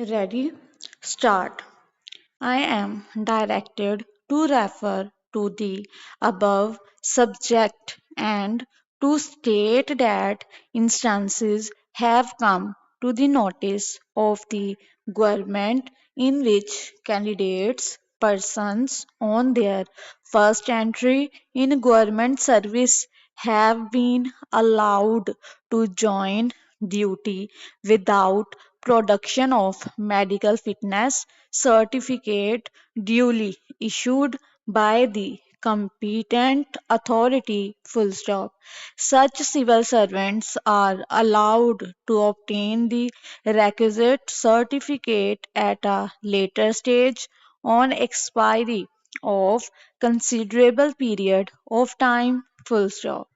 Ready? Start. I am directed to refer to the above subject and to state that instances have come to the notice of the government in which candidates persons on their first entry in government service have been allowed to join duty without production of medical fitness certificate duly issued by the competent authority full stop. Such civil servants are allowed to obtain the requisite certificate at a later stage on expiry of considerable period of time full stop.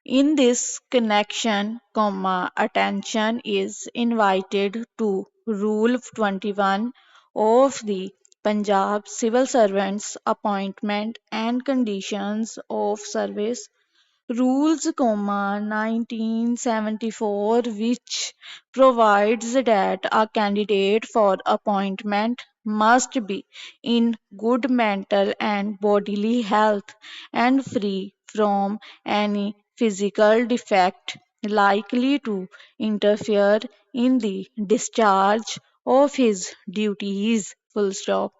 In this connection, attention is invited to Rule 21 of the Punjab Civil Servants Appointment and Conditions of Service Rules, 1974, which provides that a candidate for appointment must be in good mental and bodily health and free from any physical defect likely to interfere in the discharge of his duties. Full stop.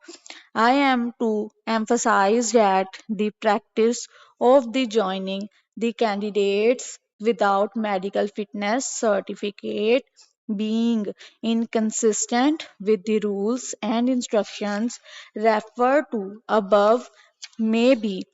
I am to emphasize that the practice of the joining the candidates without medical fitness certificate being inconsistent with the rules and instructions referred to above may be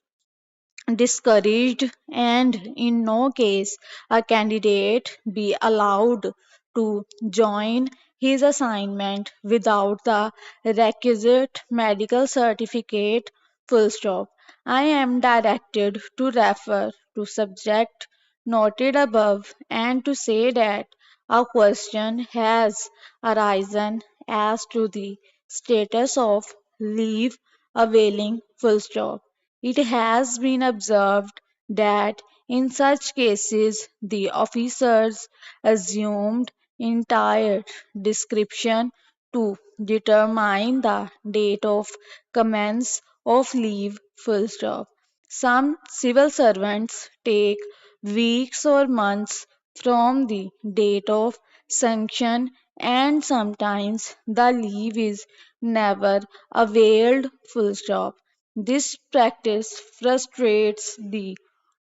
discouraged and in no case a candidate be allowed to join his assignment without the requisite medical certificate full stop. I am directed to refer to subject noted above and to say that a question has arisen as to the status of leave availing full stop. It has been observed that in such cases the officers assumed entire description to determine the date of commence of leave full stop. Some civil servants take weeks or months from the date of sanction and sometimes the leave is never availed full stop. This practice frustrates the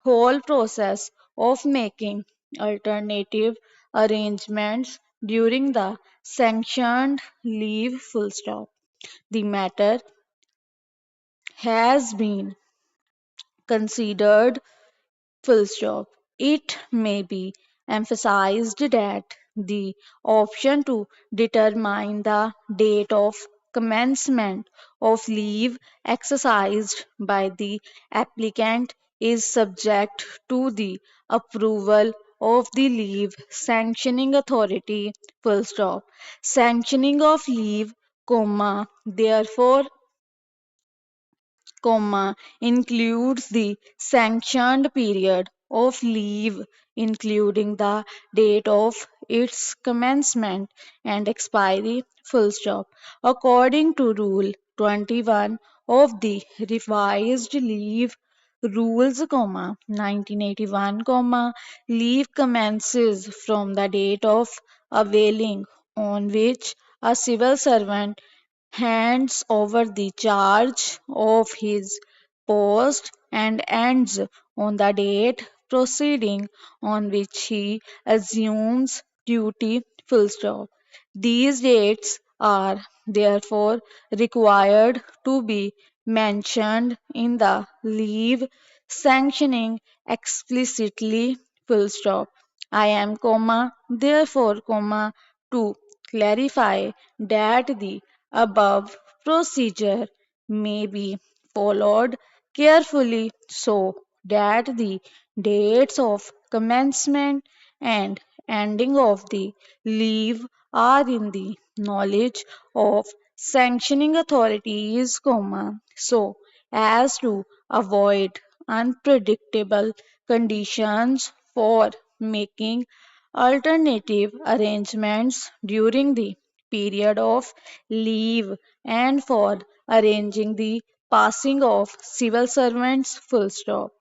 whole process of making alternative arrangements during the sanctioned leave full stop. The matter has been considered full stop. It may be emphasized that the option to determine the date of commencement of leave exercised by the applicant is subject to the approval of the leave sanctioning authority full stop. Sanctioning of leave, therefore includes the sanctioned period of leave, including the date of its commencement and expiry, full stop. According to Rule 21 of the revised leave rules, 1981, leave commences from the date of availing on which a civil servant hands over the charge of his post and ends on the date proceeding on which he assumes duty full stop. These dates are therefore required to be mentioned in the leave sanctioning explicitly full stop. I am therefore to clarify that the above procedure may be followed carefully so that the dates of commencement and ending of the leave are in the knowledge of sanctioning authorities, so as to avoid unpredictable conditions for making alternative arrangements during the period of leave and for arranging the passing of civil servants full stop.